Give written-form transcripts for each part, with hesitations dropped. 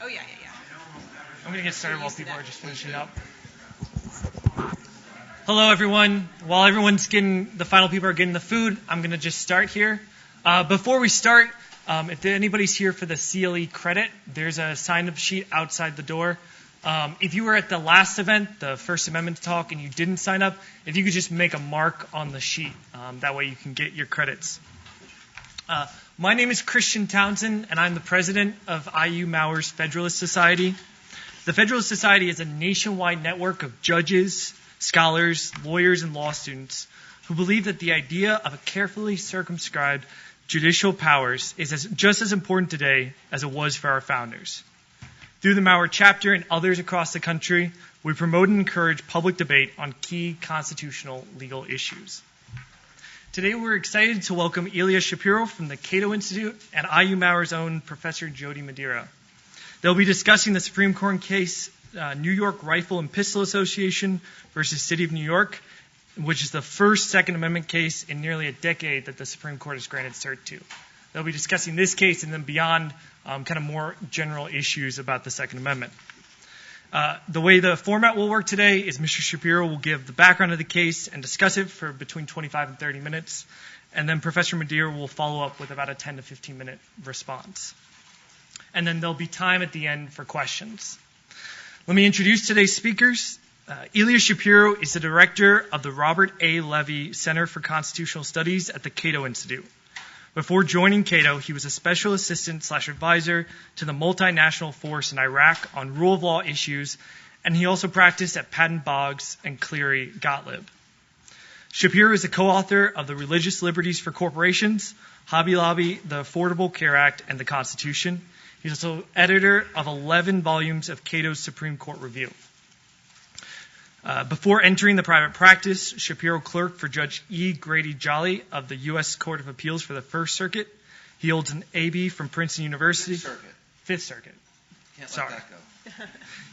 Oh, yeah. I'm going to get started while people are just finishing up. Hello, everyone. While the final people are getting the food, I'm going to just start here. Before we start, if anybody's here for the CLE credit, there's a sign-up sheet outside the door. If you were at the last event, the First Amendment talk, and you didn't sign up, if you could just make a mark on the sheet. That way you can get your credits. My name is Christian Townsend, and I'm the president of IU Mauer's Federalist Society. The Federalist Society is a nationwide network of judges, scholars, lawyers, and law students who believe that the idea of a carefully circumscribed judicial powers is just as important today as it was for our founders. Through the Mauer chapter and others across the country, we promote and encourage public debate on key constitutional legal issues. Today we're excited to welcome Ilya Shapiro from the Cato Institute and IU Mauer's own Professor Jody Madeira. They'll be discussing the Supreme Court case, New York Rifle and Pistol Association versus City of New York, which is the first Second Amendment case in nearly a decade that the Supreme Court has granted cert to. They'll be discussing this case and then beyond kind of more general issues about the Second Amendment. The way the format will work today is Mr. Shapiro will give the background of the case and discuss it for between 25 and 30 minutes, and then Professor Madeira will follow up with about a 10 to 15-minute response. And then there'll be time at the end for questions. Let me introduce today's speakers. Ilya Shapiro is the director of the Robert A. Levy Center for Constitutional Studies at the Cato Institute. Before joining Cato, he was a special assistant/advisor to the multinational force in Iraq on rule of law issues, and he also practiced at Patton Boggs and Cleary Gottlieb. Shapiro is a co-author of the Religious Liberties for Corporations, Hobby Lobby, the Affordable Care Act, and the Constitution. He's also editor of 11 volumes of Cato's Supreme Court Review. Before entering the private practice, Shapiro clerked for Judge E. Grady Jolly of the U.S. Court of Appeals for the First Circuit. He holds an A.B. from Princeton University. Fifth Circuit. Can't let that go.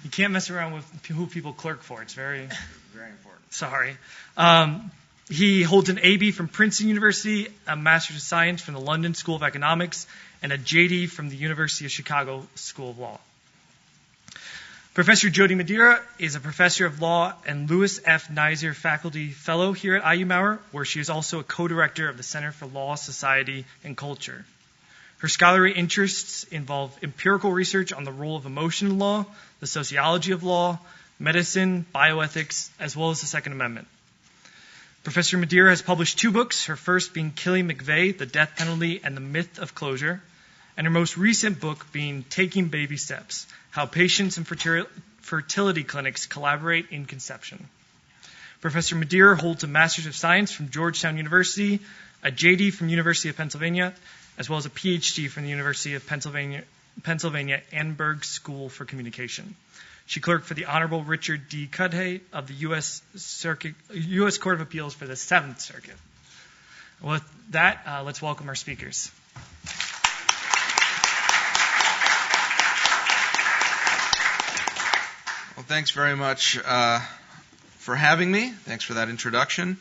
You can't mess around with who people clerk for. It's very important. Sorry. He holds an A.B. from Princeton University, a Master's of Science from the London School of Economics, and a J.D. from the University of Chicago School of Law. Professor Jody Madeira is a professor of law and Louis F. Nizer Faculty Fellow here at IU Mauer, where she is also a co-director of the Center for Law, Society, and Culture. Her scholarly interests involve empirical research on the role of emotion in law, the sociology of law, medicine, bioethics, as well as the Second Amendment. Professor Madeira has published 2 books, her first being Killing McVeigh, The Death Penalty and the Myth of Closure, and her most recent book being Taking Baby Steps, How Patients and Fertility Clinics Collaborate in Conception. Professor Madeira holds a Master's of Science from Georgetown University, a J.D. from University of Pennsylvania, as well as a Ph.D. from the University of Pennsylvania Annenberg School for Communication. She clerked for the Honorable Richard D. Cudhay of the U.S. Court of Appeals for the 7th Circuit. With that, let's welcome our speakers. Well, thanks very much for having me. Thanks for that introduction.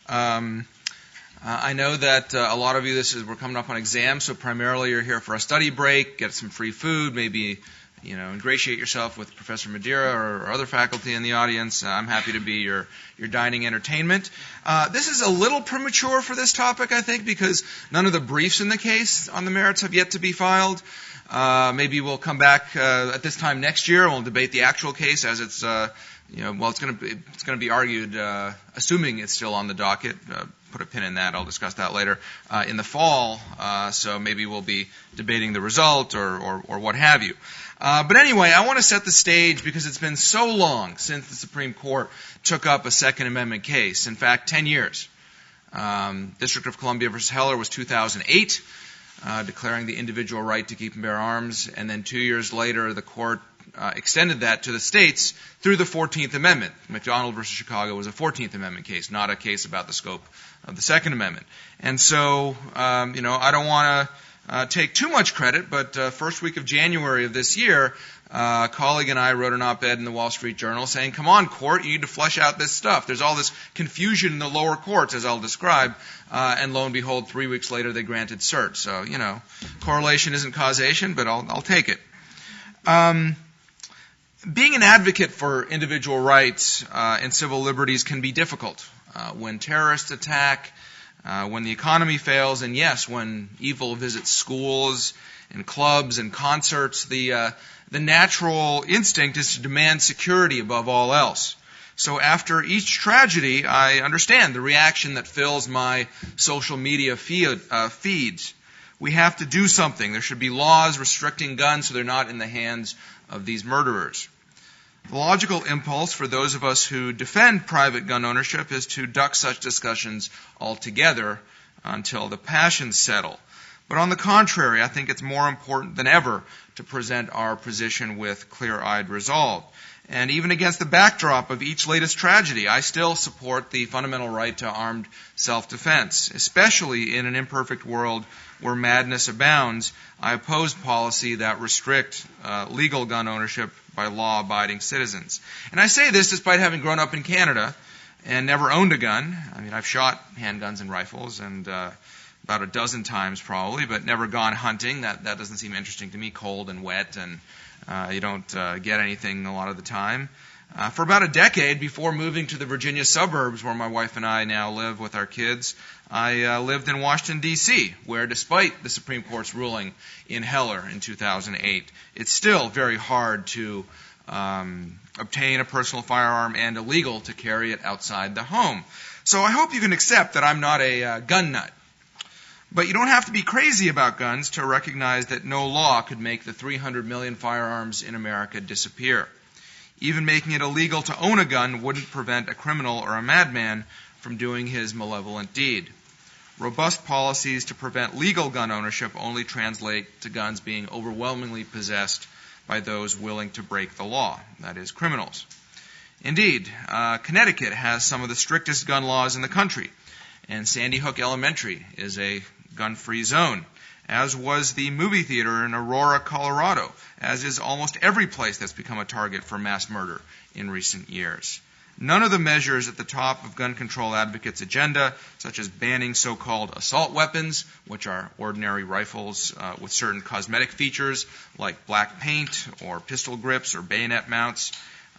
I know that a lot of you, we're coming up on exams, so primarily you're here for a study break, get some free food, maybe ingratiate yourself with Professor Madeira or other faculty in the audience. I'm happy to be your dining entertainment. This is a little premature for this topic, I think, because none of the briefs in the case on the merits have yet to be filed. Maybe we'll come back at this time next year and we'll debate the actual case as it's going to be argued, assuming it's still on the docket. Put a pin in that. I'll discuss that later in the fall. So maybe we'll be debating the result or what have you. But anyway, I want to set the stage because it's been so long since the Supreme Court took up a Second Amendment case. In fact, 10 years. District of Columbia versus Heller was 2008. Declaring the individual right to keep and bear arms, and then 2 years later the court extended that to the states through the 14th Amendment. McDonald versus Chicago was a 14th Amendment case, not a case about the scope of the Second Amendment. And so, I don't want take too much credit, but first week of January of this year, a colleague and I wrote an op-ed in the Wall Street Journal saying, come on, court, you need to flesh out this stuff. There's all this confusion in the lower courts, as I'll describe. And lo and behold, 3 weeks later, they granted cert. So, correlation isn't causation, but I'll take it. Being an advocate for individual rights and civil liberties can be difficult. When terrorists attack, when the economy fails, and yes, when evil visits schools and clubs and concerts, the natural instinct is to demand security above all else. So after each tragedy, I understand the reaction that fills my social media feeds. We have to do something. There should be laws restricting guns so they're not in the hands of these murderers. The logical impulse for those of us who defend private gun ownership is to duck such discussions altogether until the passions settle. But on the contrary, I think it's more important than ever to present our position with clear-eyed resolve. And even against the backdrop of each latest tragedy, I still support the fundamental right to armed self-defense. Especially in an imperfect world where madness abounds, I oppose policy that restrict legal gun ownership by law-abiding citizens. And I say this despite having grown up in Canada and never owned a gun. I mean, I've shot handguns and rifles and about a dozen times probably, but never gone hunting. That doesn't seem interesting to me, cold and wet, and you don't get anything a lot of the time. For about a decade before moving to the Virginia suburbs where my wife and I now live with our kids, I lived in Washington, D.C., where despite the Supreme Court's ruling in Heller in 2008, it's still very hard to obtain a personal firearm and illegal to carry it outside the home. So I hope you can accept that I'm not a gun nut. But you don't have to be crazy about guns to recognize that no law could make the 300 million firearms in America disappear. Even making it illegal to own a gun wouldn't prevent a criminal or a madman from doing his malevolent deed. Robust policies to prevent legal gun ownership only translate to guns being overwhelmingly possessed by those willing to break the law, that is, criminals. Indeed, Connecticut has some of the strictest gun laws in the country, and Sandy Hook Elementary is a gun-free zone, as was the movie theater in Aurora, Colorado, as is almost every place that's become a target for mass murder in recent years. None of the measures at the top of gun control advocates' agenda, such as banning so-called assault weapons, which are ordinary rifles with certain cosmetic features like black paint or pistol grips or bayonet mounts,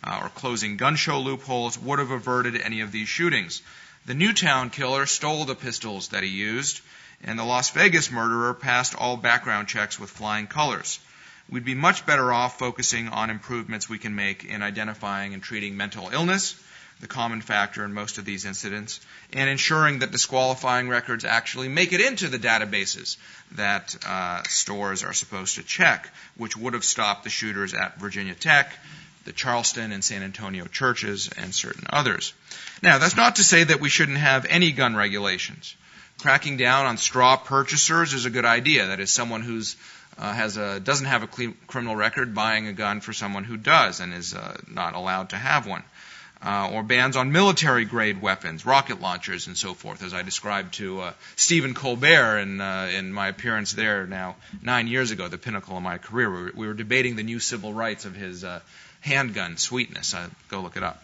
or closing gun show loopholes, would have averted any of these shootings. The Newtown killer stole the pistols that he used, and the Las Vegas murderer passed all background checks with flying colors. We'd be much better off focusing on improvements we can make in identifying and treating mental illness, the common factor in most of these incidents, and ensuring that disqualifying records actually make it into the databases that stores are supposed to check, which would have stopped the shooters at Virginia Tech, the Charleston and San Antonio churches, and certain others. Now, that's not to say that we shouldn't have any gun regulations. Cracking down on straw purchasers is a good idea. That is, someone who doesn't have a criminal record buying a gun for someone who does and is not allowed to have one. Or bans on military-grade weapons, rocket launchers, and so forth, as I described to Stephen Colbert in my appearance there now 9 years ago, the pinnacle of my career. We were debating the new civil rights of his handgun, Sweetness. Go look it up.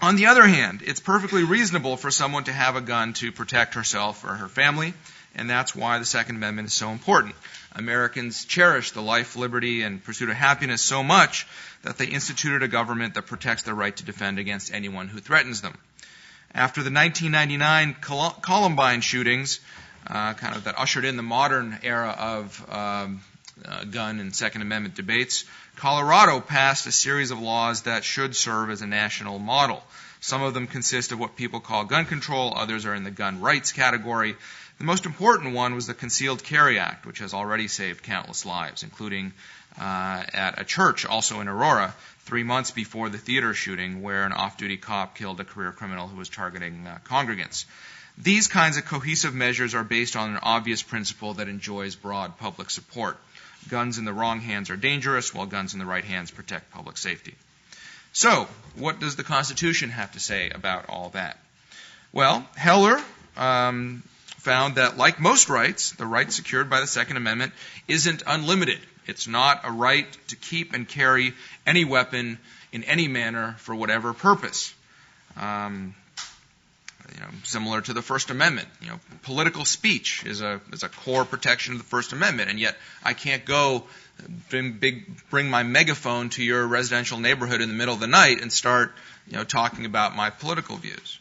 On the other hand, it's perfectly reasonable for someone to have a gun to protect herself or her family, and that's why the Second Amendment is so important. Americans cherish the life, liberty, and pursuit of happiness so much that they instituted a government that protects their right to defend against anyone who threatens them. After the 1999 Columbine shootings, kind of that ushered in the modern era of gun and Second Amendment debates, Colorado passed a series of laws that should serve as a national model. Some of them consist of what people call gun control, others are in the gun rights category. The most important one was the Concealed Carry Act, which has already saved countless lives, including at a church also in Aurora 3 months before the theater shooting where an off-duty cop killed a career criminal who was targeting congregants. These kinds of cohesive measures are based on an obvious principle that enjoys broad public support. Guns in the wrong hands are dangerous, while guns in the right hands protect public safety. So, what does the Constitution have to say about all that? Well, Heller found that, like most rights, the right secured by the Second Amendment isn't unlimited. It's not a right to keep and carry any weapon in any manner for whatever purpose. Similar to the First Amendment, political speech is a core protection of the First Amendment, and yet I can't go bring my megaphone to your residential neighborhood in the middle of the night and start, talking about my political views.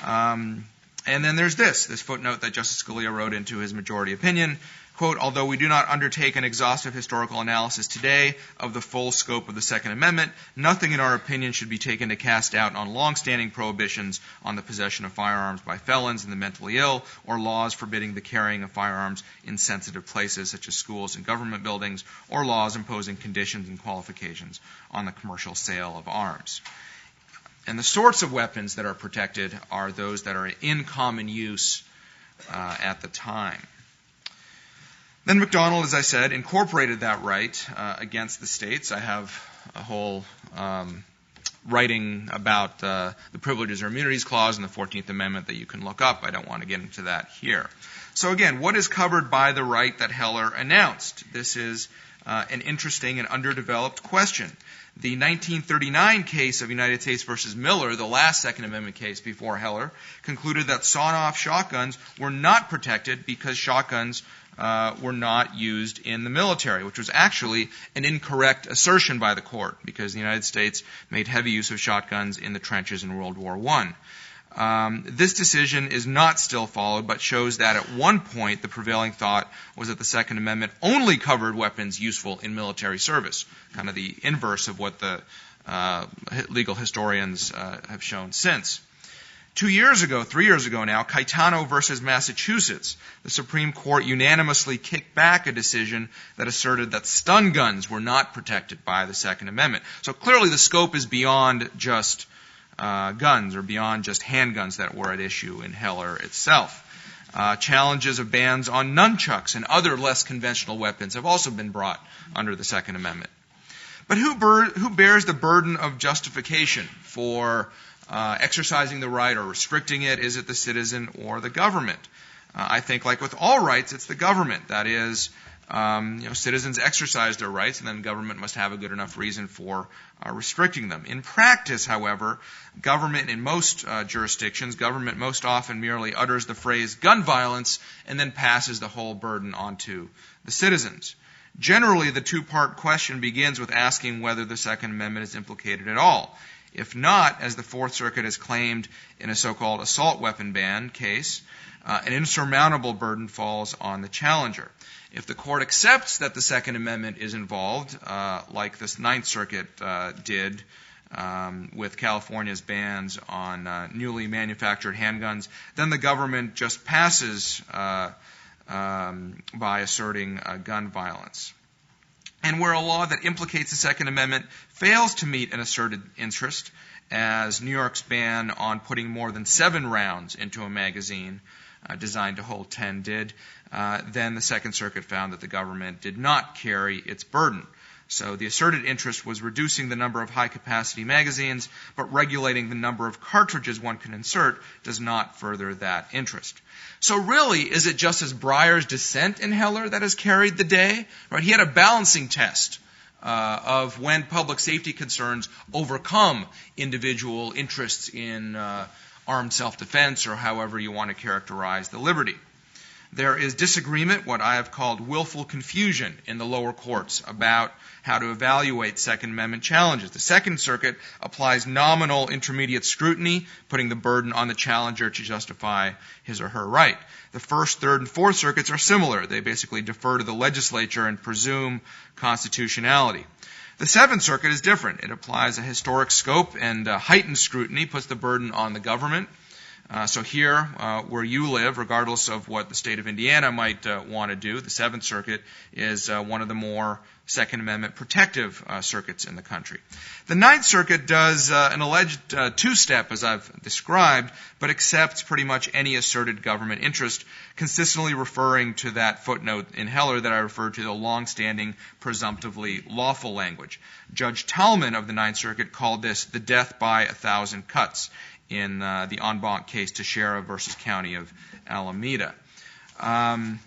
And then there's this footnote that Justice Scalia wrote into his majority opinion. Quote, although we do not undertake an exhaustive historical analysis today of the full scope of the Second Amendment, nothing in our opinion should be taken to cast doubt on long-standing prohibitions on the possession of firearms by felons and the mentally ill, or laws forbidding the carrying of firearms in sensitive places such as schools and government buildings, or laws imposing conditions and qualifications on the commercial sale of arms. And the sorts of weapons that are protected are those that are in common use at the time. Then MacDonald, as I said, incorporated that right against the states. I have a whole writing about the Privileges or Immunities Clause in the 14th Amendment that you can look up. I don't want to get into that here. So again, what is covered by the right that Heller announced? This is an interesting and underdeveloped question. The 1939 case of United States versus Miller, the last Second Amendment case before Heller, concluded that sawn-off shotguns were not protected because shotguns were not used in the military, which was actually an incorrect assertion by the court because the United States made heavy use of shotguns in the trenches in World War I. This decision is not still followed, but shows that at one point the prevailing thought was that the Second Amendment only covered weapons useful in military service, kind of the inverse of what the legal historians have shown since. 3 years ago now, Caetano versus Massachusetts, the Supreme Court unanimously kicked back a decision that asserted that stun guns were not protected by the Second Amendment. So clearly the scope is beyond just guns or beyond just handguns that were at issue in Heller itself. Challenges of bans on nunchucks and other less conventional weapons have also been brought under the Second Amendment. But who bears the burden of justification for exercising the right or restricting it? Is it the citizen or the government? I think, like with all rights, it's the government. That is, citizens exercise their rights, and then government must have a good enough reason for restricting them. In practice, however, government in most jurisdictions, government most often merely utters the phrase gun violence and then passes the whole burden onto the citizens. Generally, the two-part question begins with asking whether the Second Amendment is implicated at all. If not, as the Fourth Circuit has claimed in a so-called assault weapon ban case, an insurmountable burden falls on the challenger. If the court accepts that the Second Amendment is involved, like this Ninth Circuit did with California's bans on newly manufactured handguns, then the government just passes by asserting gun violence. And where a law that implicates the Second Amendment fails to meet an asserted interest, as New York's ban on putting more than 7 rounds into a magazine designed to hold 10 did, then the Second Circuit found that the government did not carry its burden. So the asserted interest was reducing the number of high-capacity magazines, but regulating the number of cartridges one can insert does not further that interest. So really, is it Justice Breyer's dissent in Heller that has carried the day? Right? He had a balancing test of when public safety concerns overcome individual interests in armed self-defense, or however you want to characterize the liberty. There is disagreement, what I have called willful confusion, in the lower courts about how to evaluate Second Amendment challenges. The Second Circuit applies nominal intermediate scrutiny, putting the burden on the challenger to justify his or her right. The First, Third, and Fourth Circuits are similar. They basically defer to the legislature and presume constitutionality. The Seventh Circuit is different. It applies a historic scope and heightened scrutiny, puts the burden on the government. So here, where you live, regardless of what the state of Indiana might want to do, the Seventh Circuit is one of the more Second Amendment protective circuits in the country. The Ninth Circuit does an alleged two-step, as I've described, but accepts pretty much any asserted government interest, consistently referring to that footnote in Heller that I referred to, the long-standing presumptively lawful language. Judge Tallman of the Ninth Circuit called this the death by 1,000 cuts in the en banc case Teixeira versus County of Alameda. And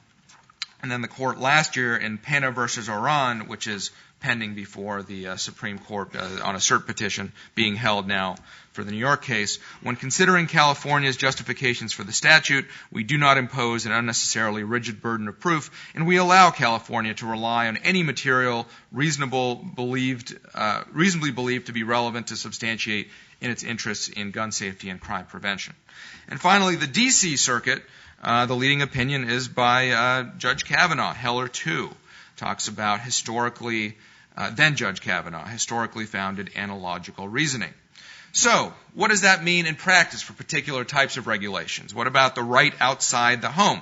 then the court last year in Pena versus Oran, which is pending before the Supreme Court on a cert petition being held now for the New York case. When considering California's justifications for the statute, we do not impose an unnecessarily rigid burden of proof, and we allow California to rely on any material reasonably believed to be relevant to substantiate in its interests in gun safety and crime prevention. And finally, the D.C. Circuit, the leading opinion is by Judge Kavanaugh, Heller 2. Talks about then Judge Kavanaugh, historically founded analogical reasoning. So, what does that mean in practice for particular types of regulations? What about the right outside the home?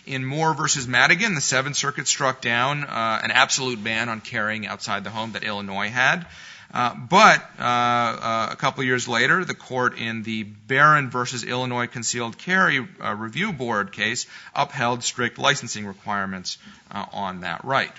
In Moore versus Madigan, the Seventh Circuit struck down an absolute ban on carrying outside the home that Illinois had. But a couple of years later, the court in the Barron versus Illinois Concealed Carry Review Board case upheld strict licensing requirements on that right.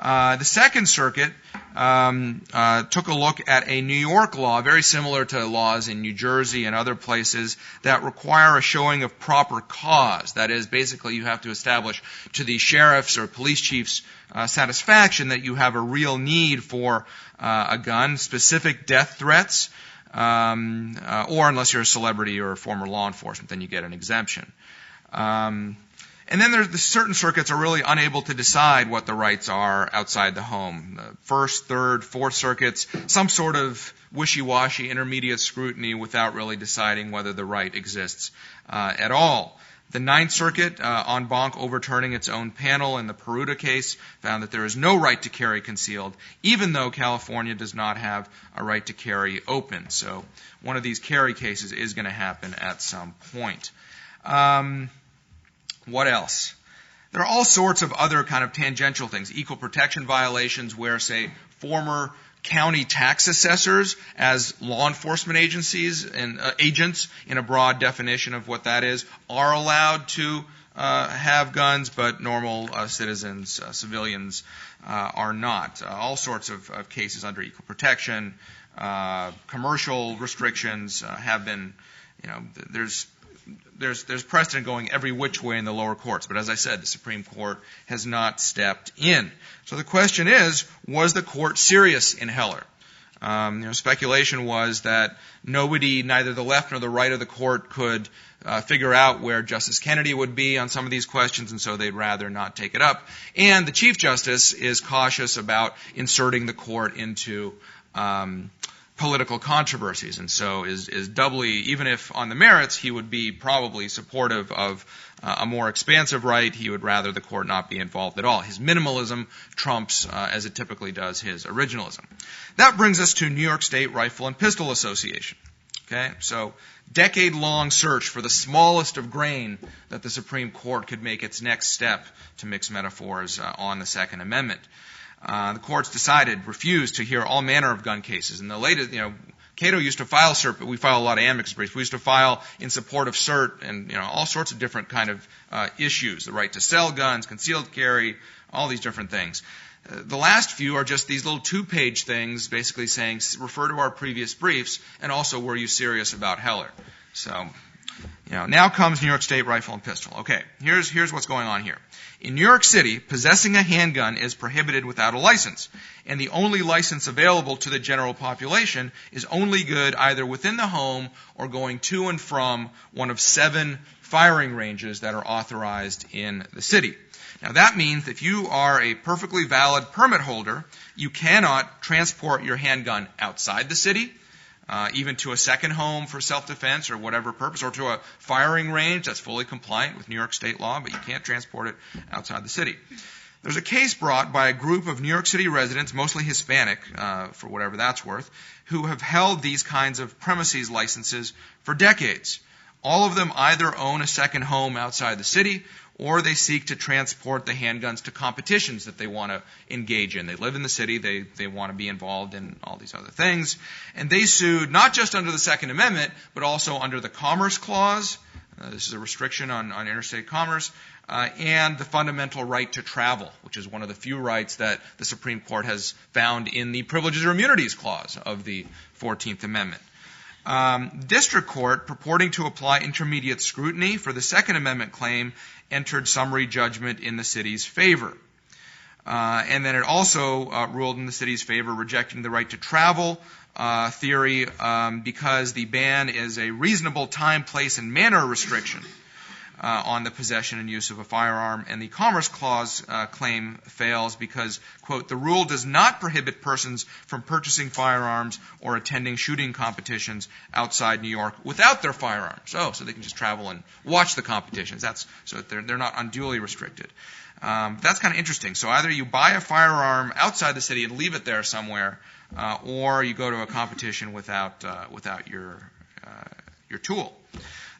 The Second Circuit took a look at a New York law, very similar to laws in New Jersey and other places, that require a showing of proper cause. That is, basically you have to establish to the sheriff's or police chief's satisfaction that you have a real need for a gun, specific death threats, or unless you're a celebrity or a former law enforcement, then you get an exemption. And then there's certain circuits are really unable to decide what the rights are outside the home. The First, Third, Fourth Circuits, some sort of wishy-washy intermediate scrutiny without really deciding whether the right exists at all. The Ninth Circuit, en banc overturning its own panel in the Peruta case, found that there is no right to carry concealed, even though California does not have a right to carry open. So one of these carry cases is going to happen at some point. What else? There are all sorts of other kind of tangential things. Equal protection violations where, say, former county tax assessors as law enforcement agencies and agents, in a broad definition of what that is, are allowed to have guns, but normal citizens, civilians, are not. All sorts of cases under equal protection, commercial restrictions have been, there's precedent going every which way in the lower courts. But as I said, the Supreme Court has not stepped in. So the question is, was the court serious in Heller? Speculation was that nobody, neither the left nor the right of the court, could figure out where Justice Kennedy would be on some of these questions, and so they'd rather not take it up. And the Chief Justice is cautious about inserting the court into political controversies, and so is doubly, even if on the merits he would be probably supportive of a more expansive right, he would rather the court not be involved at all. His minimalism trumps, as it typically does, his originalism. That brings us to New York State Rifle and Pistol Association. Okay, so decade-long search for the smallest of grain that the Supreme Court could make its next step, to mix metaphors, on the Second Amendment. The courts refused to hear all manner of gun cases. And the latest, Cato used to file cert, but we file a lot of amicus briefs. We used to file in support of cert and, all sorts of different kind of issues. The right to sell guns, concealed carry, all these different things. The last few are just these little 2-page things basically saying, refer to our previous briefs, and also, were you serious about Heller? So, now comes New York State Rifle and Pistol. Okay, here's what's going on here. In New York City, possessing a handgun is prohibited without a license, and the only license available to the general population is only good either within the home or going to and from one of 7 firing ranges that are authorized in the city. Now that means if you are a perfectly valid permit holder, you cannot transport your handgun outside the city, even to a second home for self-defense or whatever purpose, or to a firing range that's fully compliant with New York state law, but you can't transport it outside the city. There's a case brought by a group of New York City residents, mostly Hispanic, for whatever that's worth, who have held these kinds of premises licenses for decades. All of them either own a second home outside the city, or they seek to transport the handguns to competitions that they want to engage in. They live in the city, they want to be involved in all these other things. And they sued not just under the Second Amendment, but also under the Commerce Clause. This is a restriction on interstate commerce. And the fundamental right to travel, which is one of the few rights that the Supreme Court has found in the Privileges or Immunities Clause of the 14th Amendment. District Court, purporting to apply intermediate scrutiny for the Second Amendment claim, entered summary judgment in the city's favor. And then it also ruled in the city's favor, rejecting the right to travel theory because the ban is a reasonable time, place, and manner restriction on the possession and use of a firearm. And the Commerce Clause claim fails because, quote, the rule does not prohibit persons from purchasing firearms or attending shooting competitions outside New York without their firearms. So they can just travel and watch the competitions. So they're not unduly restricted. That's kind of interesting. So either you buy a firearm outside the city and leave it there somewhere, or you go to a competition without your tool.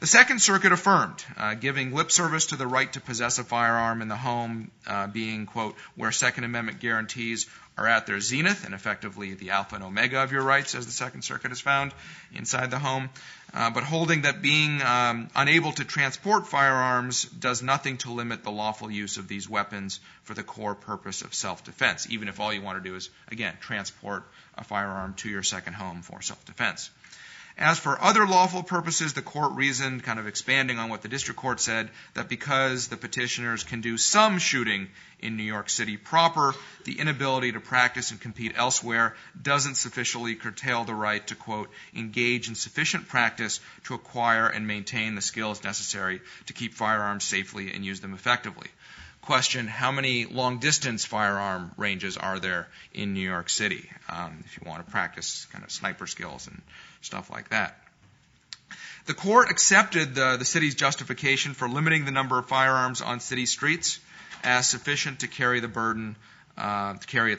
The Second Circuit affirmed, giving lip service to the right to possess a firearm in the home being, quote, where Second Amendment guarantees are at their zenith and effectively the alpha and omega of your rights, as the Second Circuit has found, inside the home, but holding that being unable to transport firearms does nothing to limit the lawful use of these weapons for the core purpose of self-defense, even if all you want to do is, again, transport a firearm to your second home for self-defense. As for other lawful purposes, the court reasoned, kind of expanding on what the district court said, that because the petitioners can do some shooting in New York City proper, the inability to practice and compete elsewhere doesn't sufficiently curtail the right to, quote, engage in sufficient practice to acquire and maintain the skills necessary to keep firearms safely and use them effectively. Question, how many long-distance firearm ranges are there in New York City if you want to practice kind of sniper skills and stuff like that? The court accepted the city's justification for limiting the number of firearms on city streets as sufficient to carry its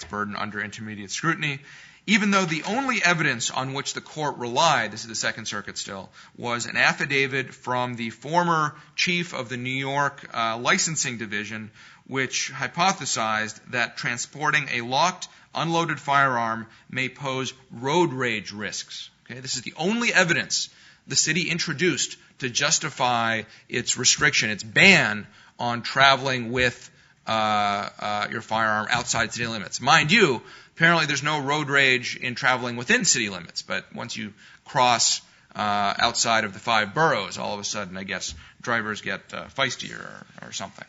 burden under intermediate scrutiny, even though the only evidence on which the court relied, this is the Second Circuit still, was an affidavit from the former chief of the New York licensing division, which hypothesized that transporting a locked, unloaded firearm may pose road rage risks. Okay? This is the only evidence the city introduced to justify its restriction, its ban on traveling with your firearm outside city limits. Mind you, apparently there's no road rage in traveling within city limits, but once you cross outside of the 5 boroughs, all of a sudden, I guess, drivers get feistier or something.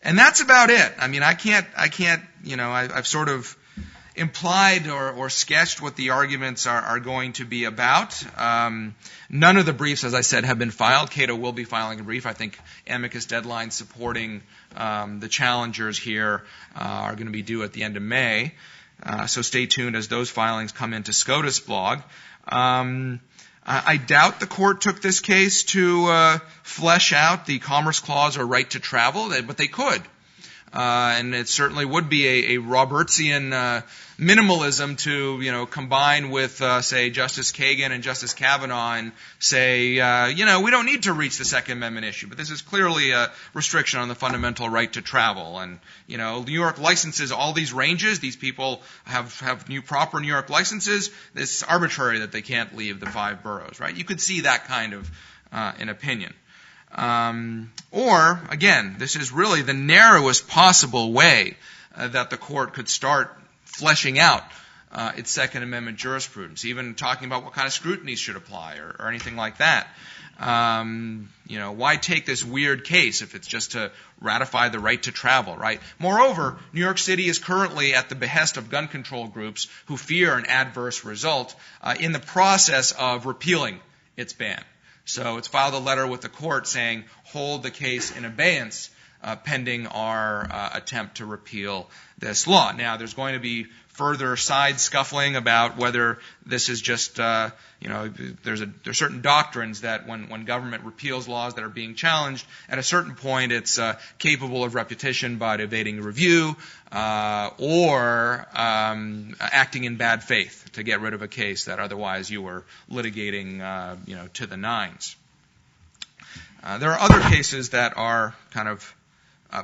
And that's about it. I mean, I can't, I've sort of implied or sketched what the arguments are going to be about. None of the briefs, as I said, have been filed. Cato will be filing a brief. I think amicus deadlines supporting the challengers here are going to be due at the end of May. So stay tuned as those filings come into SCOTUS blog. I doubt the court took this case to flesh out the Commerce Clause or right to travel, but they could. And it certainly would be a Robertsian minimalism to, combine with, say, Justice Kagan and Justice Kavanaugh and say, we don't need to reach the Second Amendment issue, but this is clearly a restriction on the fundamental right to travel. And, New York licenses all these ranges. These people have proper New York licenses. It's arbitrary that they can't leave the 5 boroughs, right? You could see that kind of an opinion. Or, again, this is really the narrowest possible way that the court could start fleshing out its Second Amendment jurisprudence, even talking about what kind of scrutiny should apply or anything like that. Why take this weird case if it's just to ratify the right to travel, right? Moreover, New York City is currently at the behest of gun control groups who fear an adverse result in the process of repealing its ban. So it's filed a letter with the court saying, hold the case in abeyance pending our attempt to repeal this law. Now, there's going to be further side scuffling about whether this is just, there's certain doctrines that when government repeals laws that are being challenged, at a certain point it's capable of repetition but evading review or acting in bad faith to get rid of a case that otherwise you were litigating, to the nines. There are other cases that are kind of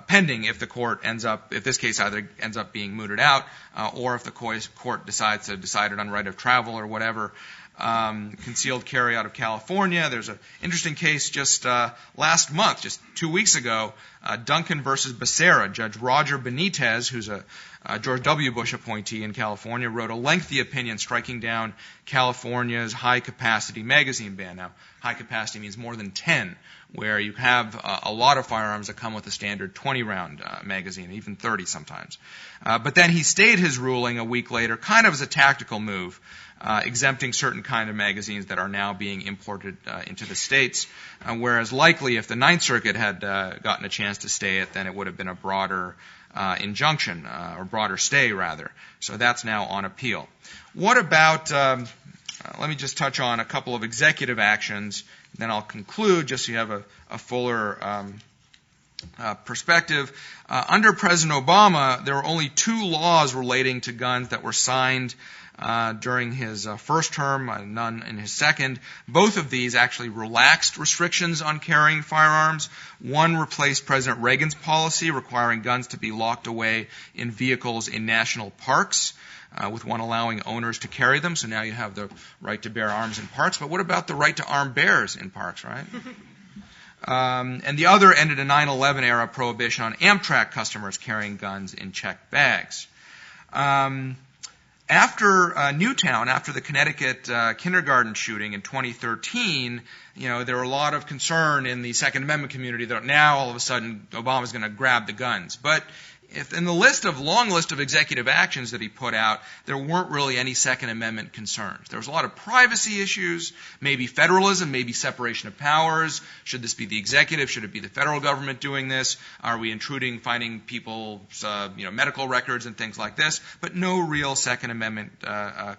pending if this case either ends up being mooted out or if the court decides to decide it on right of travel or whatever. Concealed carry out of California. There's an interesting case just last month, just 2 weeks ago, Duncan versus Becerra. Judge Roger Benitez, who's a George W. Bush appointee in California, wrote a lengthy opinion striking down California's high-capacity magazine ban. Now, high-capacity means more than 10, where you have a lot of firearms that come with a standard 20-round magazine, even 30 sometimes. But then he stayed his ruling a week later, kind of as a tactical move, exempting certain kind of magazines that are now being imported into the states, whereas likely if the Ninth Circuit had gotten a chance to stay it, then it would have been a broader injunction, or broader stay, rather. So that's now on appeal. What about, let me just touch on a couple of executive actions, then I'll conclude just so you have a fuller perspective. Under President Obama, there were only 2 laws relating to guns that were signed during his first term, none in his second. Both of these actually relaxed restrictions on carrying firearms. One replaced President Reagan's policy requiring guns to be locked away in vehicles in national parks, with one allowing owners to carry them. So now you have the right to bear arms in parks. But what about the right to arm bears in parks, right? And the other ended a 9/11 era prohibition on Amtrak customers carrying guns in checked bags. After Newtown, after the Connecticut kindergarten shooting in 2013, there were a lot of concern in the Second Amendment community that now all of a sudden Obama's going to grab the guns. But if in the long list of executive actions that he put out, there weren't really any Second Amendment concerns. There was a lot of privacy issues, maybe federalism, maybe separation of powers. Should this be the executive? Should it be the federal government doing this? Are we intruding, finding people's medical records and things like this? But no real Second Amendment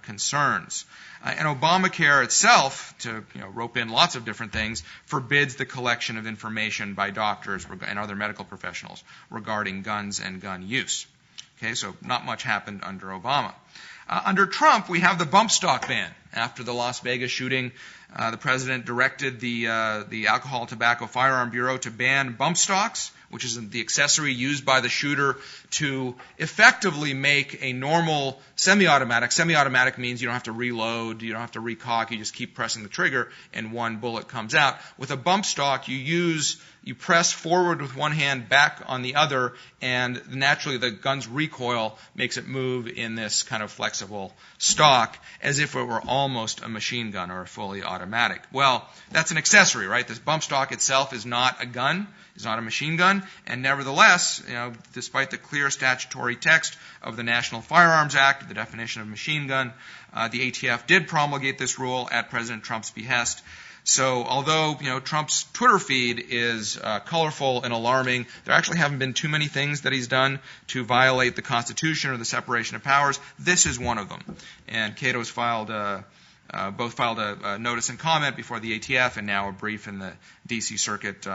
concerns. And Obamacare itself, to rope in lots of different things, forbids the collection of information by doctors and other medical professionals regarding guns and gun use. Okay, so not much happened under Obama. Under Trump, we have the bump stock ban. After the Las Vegas shooting, the president directed the Alcohol, Tobacco, Firearm Bureau to ban bump stocks, which is the accessory used by the shooter to effectively make a normal semi-automatic. Semi-automatic means you don't have to reload, you don't have to recock, you just keep pressing the trigger and one bullet comes out. With a bump stock, you press forward with one hand, back on the other, and naturally the gun's recoil makes it move in this kind of flexible stock as if it were almost a machine gun or a fully automatic. Well, that's an accessory, right? This bump stock itself is not a gun. It's not a machine gun, and nevertheless, despite the clear statutory text of the National Firearms Act, the definition of machine gun, the ATF did promulgate this rule at President Trump's behest. So although Trump's Twitter feed is colorful and alarming, there actually haven't been too many things that he's done to violate the Constitution or the separation of powers. This is one of them, and Cato's both filed a notice and comment before the ATF, and now a brief in the D.C. Circuit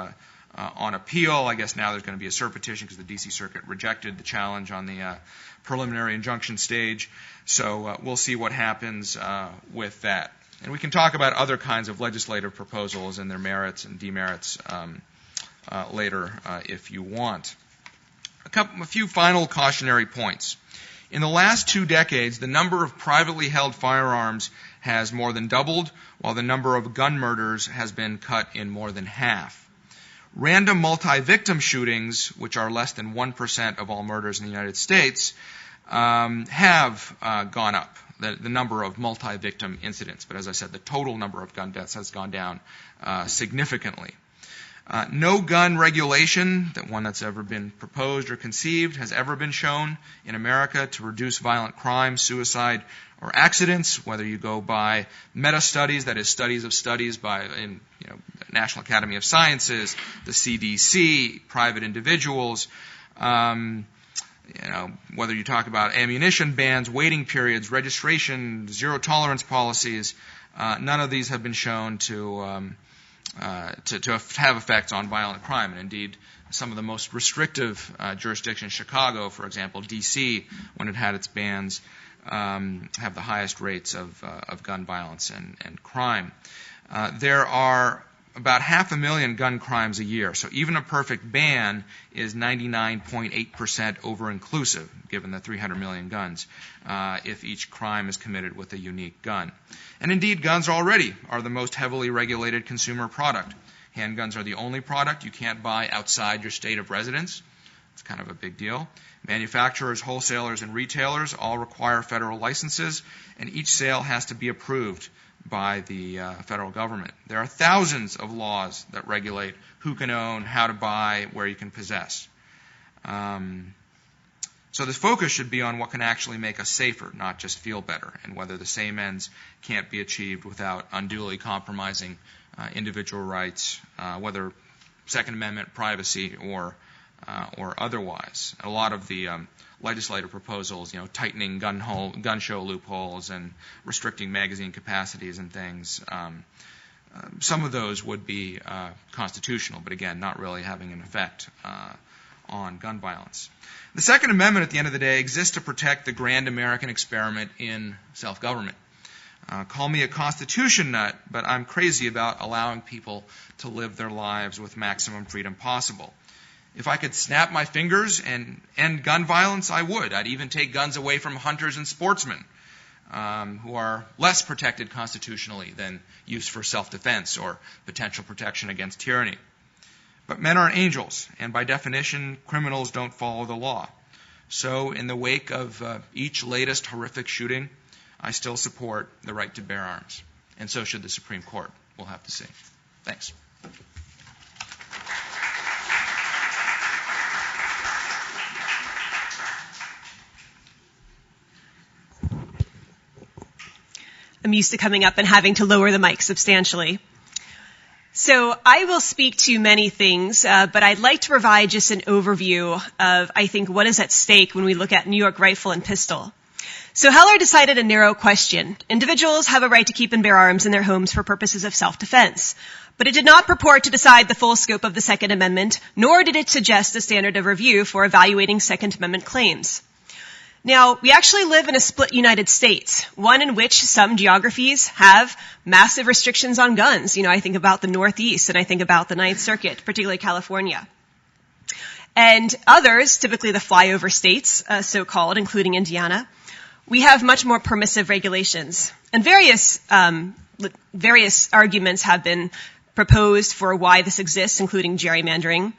on appeal. I guess now there's going to be a cert petition because the D.C. Circuit rejected the challenge on the preliminary injunction stage. So we'll see what happens with that. And we can talk about other kinds of legislative proposals and their merits and demerits later if you want. A few final cautionary points. In the last 2 decades, the number of privately held firearms has more than doubled, while the number of gun murders has been cut in more than half. Random multi-victim shootings, which are less than 1% of all murders in the United States, have gone up, the number of multi-victim incidents. But as I said, the total number of gun deaths has gone down significantly. No gun regulation, that one that's ever been proposed or conceived, has ever been shown in America to reduce violent crime, suicide, or accidents, whether you go by meta-studies, that is studies of studies by National Academy of Sciences, the CDC, private individuals, whether you talk about ammunition bans, waiting periods, registration, zero tolerance policies, none of these have been shown to have effects on violent crime. And indeed, some of the most restrictive jurisdictions, Chicago, for example, D.C., when it had its bans, have the highest rates of gun violence and crime. There are about 500,000 gun crimes a year, so even a perfect ban is 99.8% over-inclusive, given the 300 million guns, if each crime is committed with a unique gun. And indeed, guns already are the most heavily regulated consumer product. Handguns are the only product you can't buy outside your state of residence. It's kind of a big deal. Manufacturers, wholesalers, and retailers all require federal licenses, and each sale has to be approved by the federal government. There are thousands of laws that regulate who can own, how to buy, where you can possess. So the focus should be on what can actually make us safer, not just feel better, and whether the same ends can't be achieved without unduly compromising individual rights, whether Second Amendment privacy or otherwise. A lot of the legislative proposals, tightening gun show loopholes and restricting magazine capacities and things, some of those would be constitutional, but again, not really having an effect on gun violence. The Second Amendment, at the end of the day, exists to protect the grand American experiment in self-government. Call me a Constitution nut, but I'm crazy about allowing people to live their lives with maximum freedom possible. If I could snap my fingers and end gun violence, I would. I'd even take guns away from hunters and sportsmen who are less protected constitutionally than use for self-defense or potential protection against tyranny. But men aren't angels, and by definition, criminals don't follow the law. So in the wake of each latest horrific shooting, I still support the right to bear arms. And so should the Supreme Court. We'll have to see. Thanks. I'm used to coming up and having to lower the mic substantially. So I will speak to many things, but I'd like to provide just an overview of, I think, what is at stake when we look at New York rifle and pistol. So Heller decided a narrow question. Individuals have a right to keep and bear arms in their homes for purposes of self-defense. But it did not purport to decide the full scope of the Second Amendment, nor did it suggest a standard of review for evaluating Second Amendment claims. Now, we actually live in a split United States, one in which some geographies have massive restrictions on guns. I think about the Northeast and I think about the Ninth Circuit, particularly California. And others, typically the flyover states, so-called, including Indiana, we have much more permissive regulations. And various arguments have been proposed for why this exists, including gerrymandering.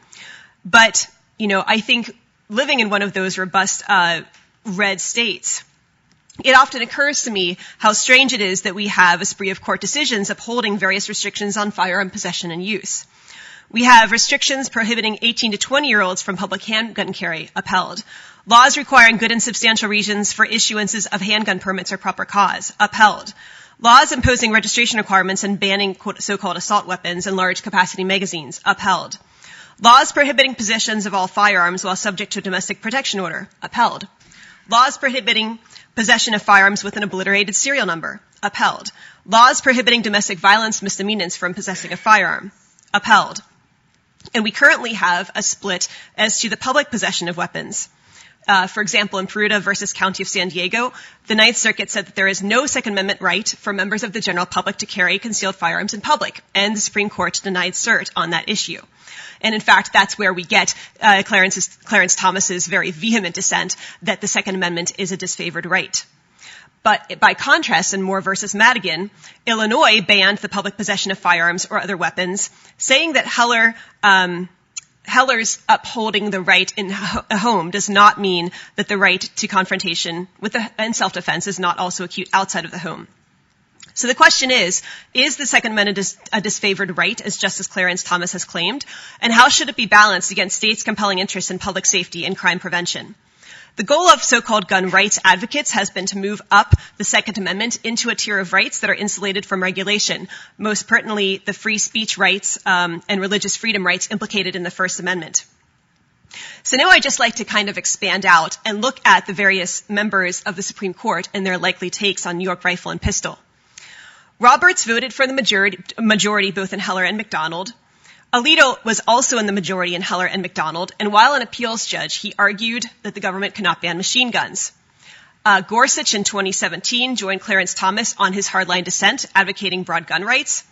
But, I think living in one of those robust red states, it often occurs to me how strange it is that we have a spree of court decisions upholding various restrictions on firearm possession and use. We have restrictions prohibiting 18 to 20-year-olds from public handgun carry upheld. Laws requiring good and substantial reasons for issuances of handgun permits or proper cause upheld. Laws imposing registration requirements and banning so-called assault weapons and large capacity magazines upheld. Laws prohibiting possessions of all firearms while subject to domestic protection order upheld. Laws prohibiting possession of firearms with an obliterated serial number, upheld. Laws prohibiting domestic violence misdemeanors from possessing a firearm, upheld. And we currently have a split as to the public possession of weapons. For example, in Peruta versus County of San Diego, the Ninth Circuit said that there is no Second Amendment right for members of the general public to carry concealed firearms in public, and the Supreme Court denied cert on that issue. And in fact, that's where we get Clarence Thomas's very vehement dissent that the Second Amendment is a disfavored right. But by contrast, in Moore versus Madigan, Illinois banned the public possession of firearms or other weapons, saying that Heller's upholding the right in a home does not mean that the right to confrontation and self-defense is not also acute outside of the home. So the question is the Second Amendment a disfavored right, as Justice Clarence Thomas has claimed, and how should it be balanced against states' compelling interests in public safety and crime prevention? The goal of so-called gun rights advocates has been to move up the Second Amendment into a tier of rights that are insulated from regulation, most pertinently the free speech rights and religious freedom rights implicated in the First Amendment. So now I'd just like to kind of expand out and look at the various members of the Supreme Court and their likely takes on New York rifle and pistol. Roberts voted for the majority both in Heller and McDonald. Alito was also in the majority in Heller and McDonald, and while an appeals judge, he argued that the government cannot ban machine guns. Gorsuch in 2017 joined Clarence Thomas on his hardline dissent, advocating broad gun rights.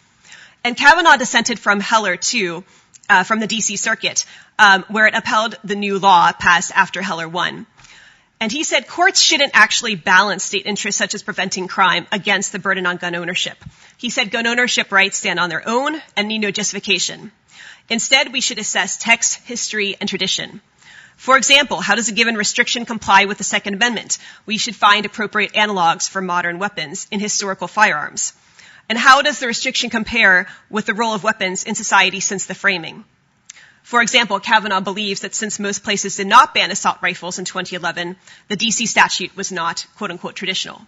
And Kavanaugh dissented from Heller, too, from the D.C. Circuit, where it upheld the new law passed after Heller won. And he said courts shouldn't actually balance state interests such as preventing crime against the burden on gun ownership. He said gun ownership rights stand on their own and need no justification. Instead, we should assess text, history, and tradition. For example, how does a given restriction comply with the Second Amendment? We should find appropriate analogs for modern weapons in historical firearms. And how does the restriction compare with the role of weapons in society since the framing? For example, Kavanaugh believes that since most places did not ban assault rifles in 2011, the D.C. statute was not, quote-unquote, traditional.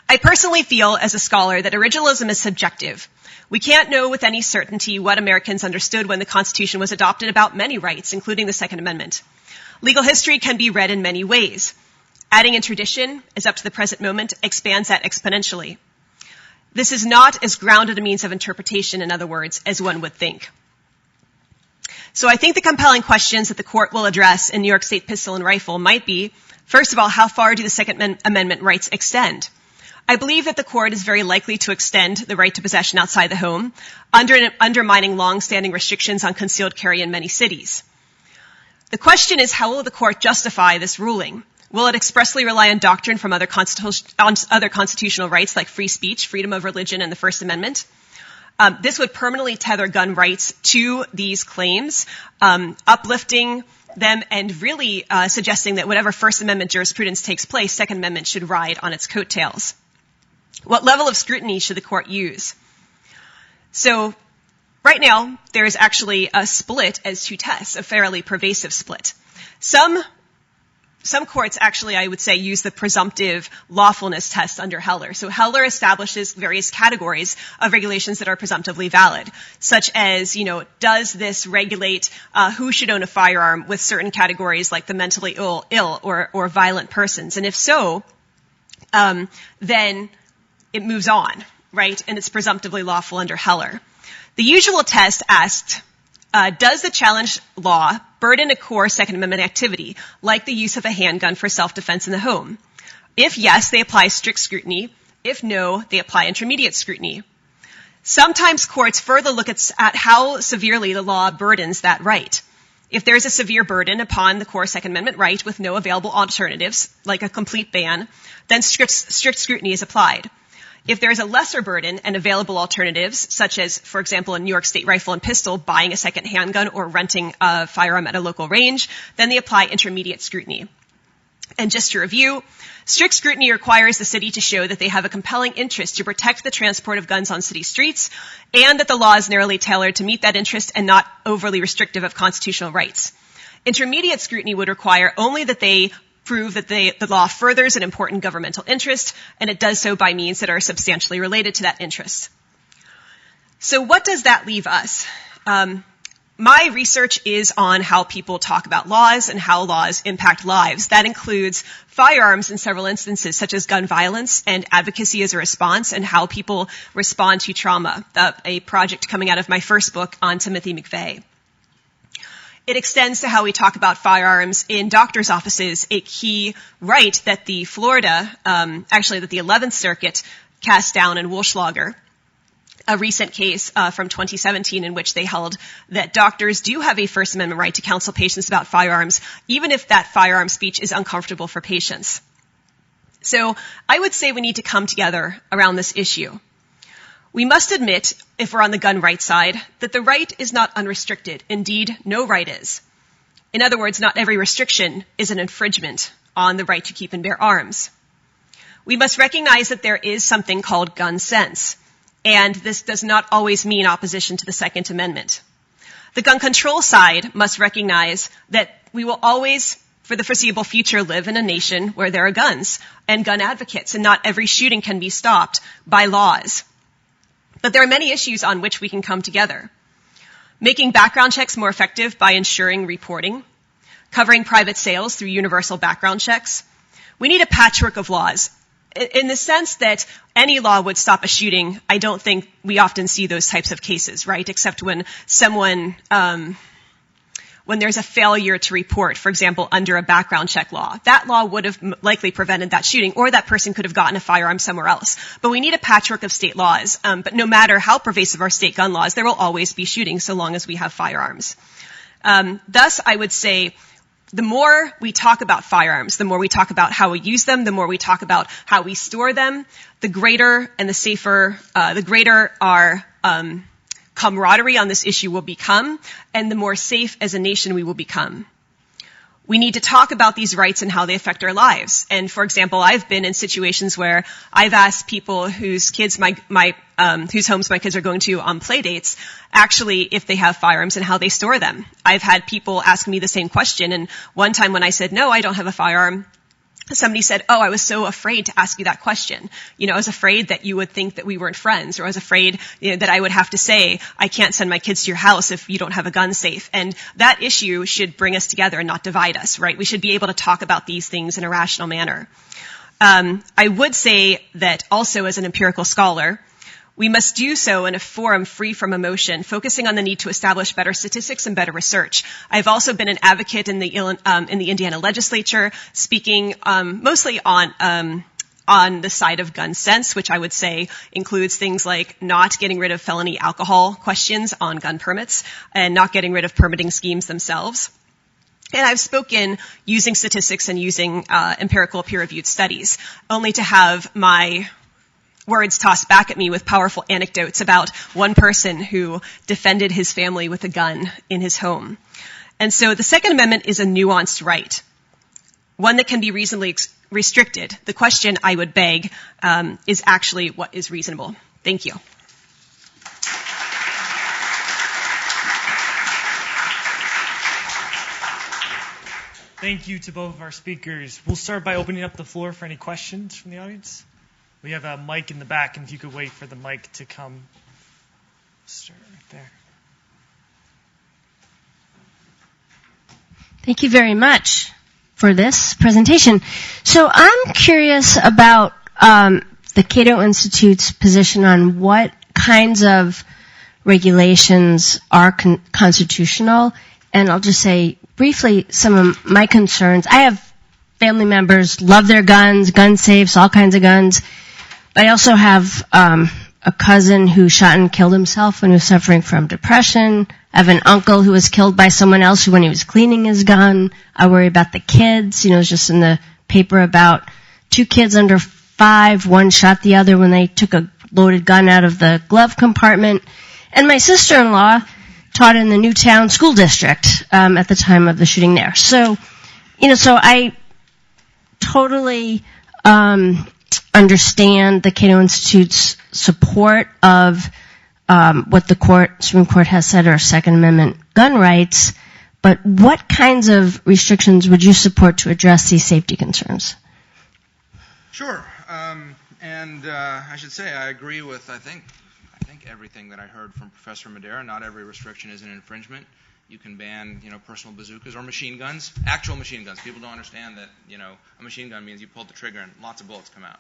I personally feel, as a scholar, that originalism is subjective. We can't know with any certainty what Americans understood when the Constitution was adopted about many rights, including the Second Amendment. Legal history can be read in many ways. Adding in tradition, as up to the present moment, expands that exponentially. This is not as grounded a means of interpretation, in other words, as one would think. So I think the compelling questions that the court will address in New York State Pistol and Rifle might be, first of all, how far do the Second Amendment rights extend? I believe that the court is very likely to extend the right to possession outside the home, undermining long-standing restrictions on concealed carry in many cities. The question is, how will the court justify this ruling? Will it expressly rely on doctrine from other constitutional rights like free speech, freedom of religion, and the First Amendment? This would permanently tether gun rights to these claims, uplifting them and really suggesting that whatever First Amendment jurisprudence takes place, Second Amendment should ride on its coattails. What level of scrutiny should the court use? So right now, there is actually a split as to tests, a fairly pervasive split. Some courts actually, I would say, use the presumptive lawfulness test under Heller. So Heller establishes various categories of regulations that are presumptively valid, such as, does this regulate who should own a firearm with certain categories like the mentally ill or violent persons? And if so, then it moves on, right? And it's presumptively lawful under Heller. The usual test asked, does the challenged law burden a core Second Amendment activity, like the use of a handgun for self-defense in the home? If yes, they apply strict scrutiny. If no, they apply intermediate scrutiny. Sometimes courts further look at how severely the law burdens that right. If there is a severe burden upon the core Second Amendment right with no available alternatives, like a complete ban, then strict scrutiny is applied. If there is a lesser burden and available alternatives, such as, for example, a New York State Rifle and Pistol, buying a second handgun or renting a firearm at a local range, then they apply intermediate scrutiny. And just to review, strict scrutiny requires the city to show that they have a compelling interest to protect the transport of guns on city streets and that the law is narrowly tailored to meet that interest and not overly restrictive of constitutional rights. Intermediate scrutiny would require only that they prove that the law furthers an important governmental interest, and it does so by means that are substantially related to that interest. So what does that leave us? My research is on how people talk about laws and how laws impact lives. That includes firearms in several instances, such as gun violence and advocacy as a response, and how people respond to trauma, a project coming out of my first book on Timothy McVeigh. It extends to how we talk about firearms in doctors' offices, a key right that the 11th Circuit cast down in Wolschlager, a recent case from 2017 in which they held that doctors do have a First Amendment right to counsel patients about firearms, even if that firearm speech is uncomfortable for patients. So I would say we need to come together around this issue. We must admit, if we're on the gun right side, that the right is not unrestricted. Indeed, no right is. In other words, not every restriction is an infringement on the right to keep and bear arms. We must recognize that there is something called gun sense, and this does not always mean opposition to the Second Amendment. The gun control side must recognize that we will always, for the foreseeable future, live in a nation where there are guns and gun advocates, and not every shooting can be stopped by laws. But there are many issues on which we can come together. Making background checks more effective by ensuring reporting, covering private sales through universal background checks. We need a patchwork of laws. In the sense that any law would stop a shooting, I don't think we often see those types of cases, right? Except when when there's a failure to report, for example, under a background check law. That law would have likely prevented that shooting, or that person could have gotten a firearm somewhere else. But we need a patchwork of state laws. But no matter how pervasive our state gun laws, there will always be shootings so long as we have firearms. Thus, I would say the more we talk about firearms, the more we talk about how we use them, the more we talk about how we store them, the greater and the safer, the greater our camaraderie on this issue will become, and the more safe as a nation we will become. We need to talk about these rights and how they affect our lives. And for example, I've been in situations where I've asked people whose homes my kids are going to on play dates, actually if they have firearms and how they store them. I've had people ask me the same question, and one time when I said, no, I don't have a firearm, somebody said, oh, I was so afraid to ask you that question. I was afraid that you would think that we weren't friends, or I was afraid that I would have to say, I can't send my kids to your house if you don't have a gun safe. And that issue should bring us together and not divide us, right? We should be able to talk about these things in a rational manner. I would say that also as an empirical scholar, we must do so in a forum free from emotion, focusing on the need to establish better statistics and better research. I've also been an advocate in the Indiana legislature, speaking mostly on the side of gun sense, which I would say includes things like not getting rid of felony alcohol questions on gun permits and not getting rid of permitting schemes themselves. And I've spoken using statistics and using empirical peer-reviewed studies, only to have my words tossed back at me with powerful anecdotes about one person who defended his family with a gun in his home. And so the Second Amendment is a nuanced right, one that can be reasonably restricted. The question I would beg is actually what is reasonable. Thank you. Thank you to both of our speakers. We'll start by opening up the floor for any questions from the audience. We have a mic in the back, and if you could wait for the mic to come. Start right there. Thank you very much for this presentation. So I'm curious about the Cato Institute's position on what kinds of regulations are constitutional. And I'll just say briefly some of my concerns. I have family members, love their guns, gun safes, all kinds of guns. I also have a cousin who shot and killed himself when he was suffering from depression. I have an uncle who was killed by someone else when he was cleaning his gun. I worry about the kids. It was just in the paper about 2 kids under 5. One shot the other when they took a loaded gun out of the glove compartment. And my sister-in-law taught in the Newtown School District at the time of the shooting there. So I totally understand the Cato Institute's support of what the Supreme Court has said are Second Amendment gun rights, but what kinds of restrictions would you support to address these safety concerns? Sure. I should say I agree with, I think everything that I heard from Professor Madeira. Not every restriction is an infringement. You can ban, personal bazookas or machine guns, actual machine guns. People don't understand that, a machine gun means you pull the trigger and lots of bullets come out.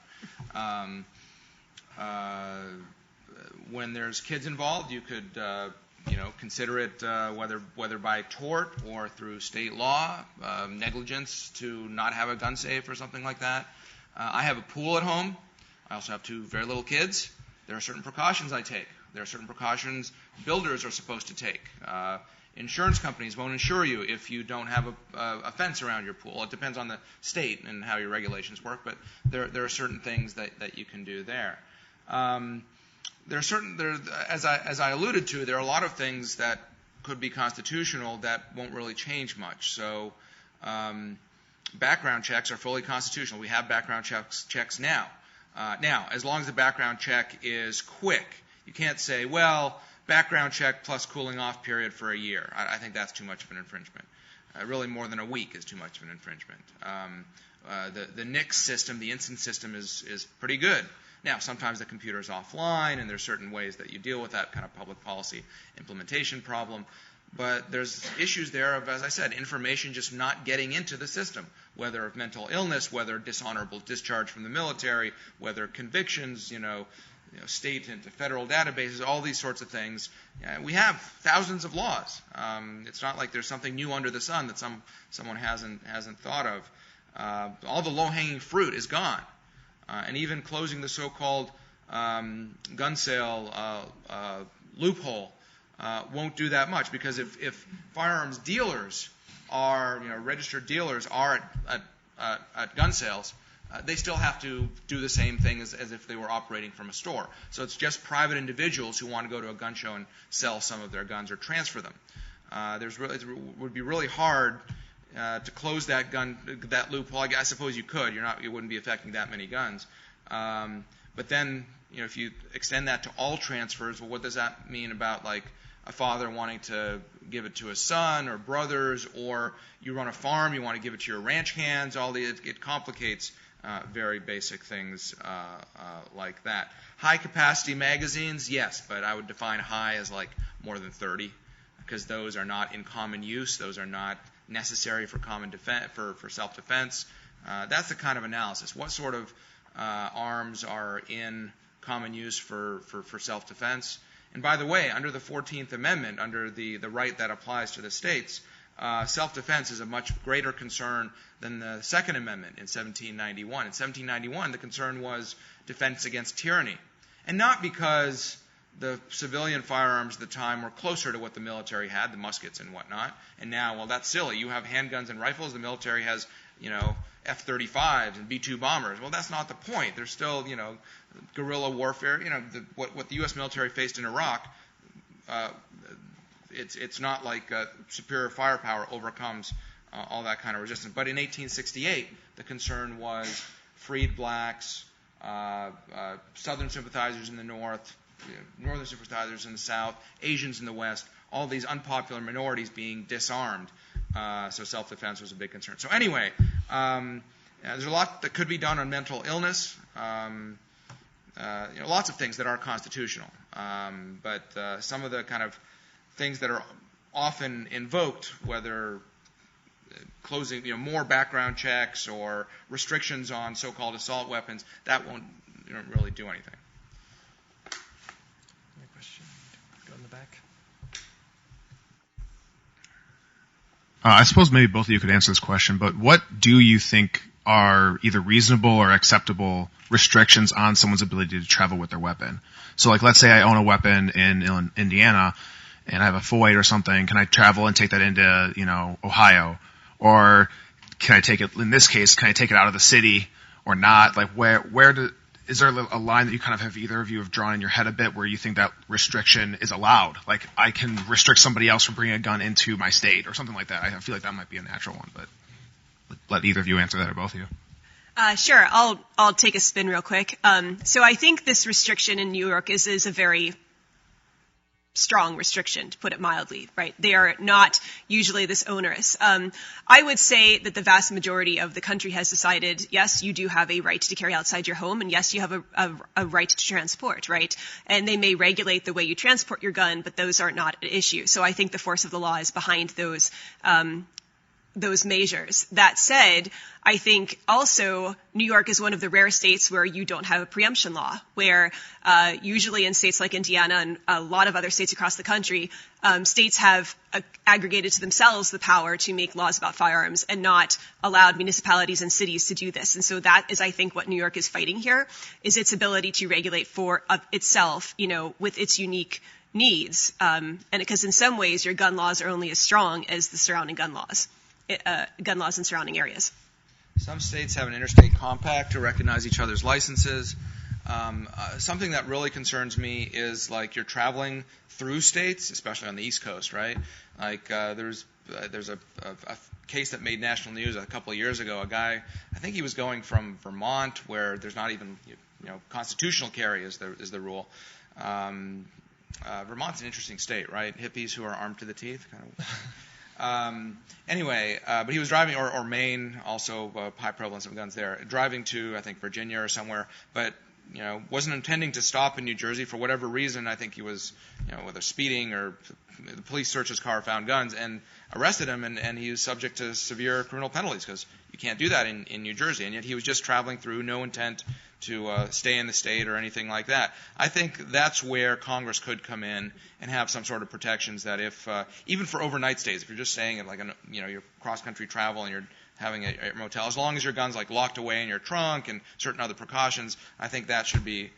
When there's kids involved, you could, consider it whether by tort or through state law, negligence to not have a gun safe or something like that. I have a pool at home. I also have 2 very little kids. There are certain precautions I take. There are certain precautions builders are supposed to take. Insurance companies won't insure you if you don't have a fence around your pool. It depends on the state and how your regulations work, but there are certain things that you can do there. As I alluded to, there are a lot of things that could be constitutional that won't really change much. So background checks are fully constitutional. We have background checks now. Now, as long as the background check is quick, you can't say, well, background check plus cooling off period for a year. I think that's too much of an infringement. Really more than a week is too much of an infringement. The NICS system, the instant system, is pretty good. Now, sometimes the computer is offline, and there's certain ways that you deal with that kind of public policy implementation problem. But there's issues there of, as I said, information just not getting into the system, whether of mental illness, whether dishonorable discharge from the military, whether convictions, state into federal databases, all these sorts of things. We have thousands of laws. It's not like there's something new under the sun that someone hasn't thought of. All the low-hanging fruit is gone. And even closing the so-called gun sale loophole won't do that much, because if firearms dealers are, registered dealers are at gun sales, they still have to do the same thing as if they were operating from a store. So it's just private individuals who want to go to a gun show and sell some of their guns or transfer them. It would be really hard to close that loophole. I suppose you could. You wouldn't be affecting that many guns. But then, if you extend that to all transfers, well, what does that mean about like a father wanting to give it to a son or brothers, or you run a farm, you want to give it to your ranch hands? It complicates very basic things like that. High capacity magazines, yes, but I would define high as like more than 30, because those are not in common use. Those are not necessary for common defense, for self-defense. That's the kind of analysis. What sort of arms are in common use for self-defense? And by the way, under the 14th Amendment, under the right that applies to the states, self-defense is a much greater concern than the Second Amendment in 1791. In 1791, the concern was defense against tyranny. And not because the civilian firearms at the time were closer to what the military had, the muskets and whatnot. And now, well, that's silly. You have handguns and rifles. The military has, F-35s and B-2 bombers. Well, that's not the point. There's still, guerrilla warfare. What the U.S. military faced in Iraq, it's not like superior firepower overcomes all that kind of resistance. But in 1868, the concern was freed blacks, Southern sympathizers in the North, Northern sympathizers in the South, Asians in the West, all these unpopular minorities being disarmed. So self-defense was a big concern. So anyway, there's a lot that could be done on mental illness. Lots of things that are constitutional. But some of the kind of things that are often invoked, whether closing, more background checks or restrictions on so-called assault weapons, that won't really do anything. Any question? Go in the back. I suppose maybe both of you could answer this question, but what do you think are either reasonable or acceptable restrictions on someone's ability to travel with their weapon? So, like, let's say I own a weapon in Indiana, and I have a .408 or something. Can I travel and take that into, Ohio? Or can I take it, in this case, can I take it out of the city or not? Like, is there a line that you kind of have, either of you have drawn in your head a bit, where you think that restriction is allowed? Like, I can restrict somebody else from bringing a gun into my state or something like that. I feel like that might be a natural one, but let either of you answer that, or both of you. Sure. I'll take a spin real quick. So I think this restriction in New York is a very strong restriction, to put it mildly, right? They are not usually this onerous. I would say that the vast majority of the country has decided, yes, you do have a right to carry outside your home, and yes, you have a right to transport, right? And they may regulate the way you transport your gun, but those are not an issue. So I think the force of the law is behind those measures. That said, I think also New York is one of the rare states where you don't have a preemption law, where usually in states like Indiana and a lot of other states across the country, states have aggregated to themselves the power to make laws about firearms and not allowed municipalities and cities to do this. And so that is, I think, what New York is fighting here, is its ability to regulate for itself, with its unique needs. And because in some ways your gun laws are only as strong as the surrounding gun laws in surrounding areas. Some states have an interstate compact to recognize each other's licenses. Something that really concerns me is, like, you're traveling through states, especially on the East Coast, right? Like, there's a case that made national news a couple of years ago. A guy, I think he was going from Vermont, where there's not even constitutional carry is the rule. Vermont's an interesting state, right? Hippies who are armed to the teeth, kind of. But he was driving, or Maine, also high prevalence of guns there, driving to, I think, Virginia or somewhere, but, wasn't intending to stop in New Jersey for whatever reason. I think he was, whether speeding or the police searched his car, found guns, and arrested him, and he was subject to severe criminal penalties, because you can't do that in New Jersey, and yet he was just traveling through, no intent to stay in the state or anything like that. I think that's where Congress could come in and have some sort of protections that if, even for overnight stays, if you're just staying at your cross-country travel and you're having a motel, as long as your gun's like locked away in your trunk and certain other precautions, I think that should be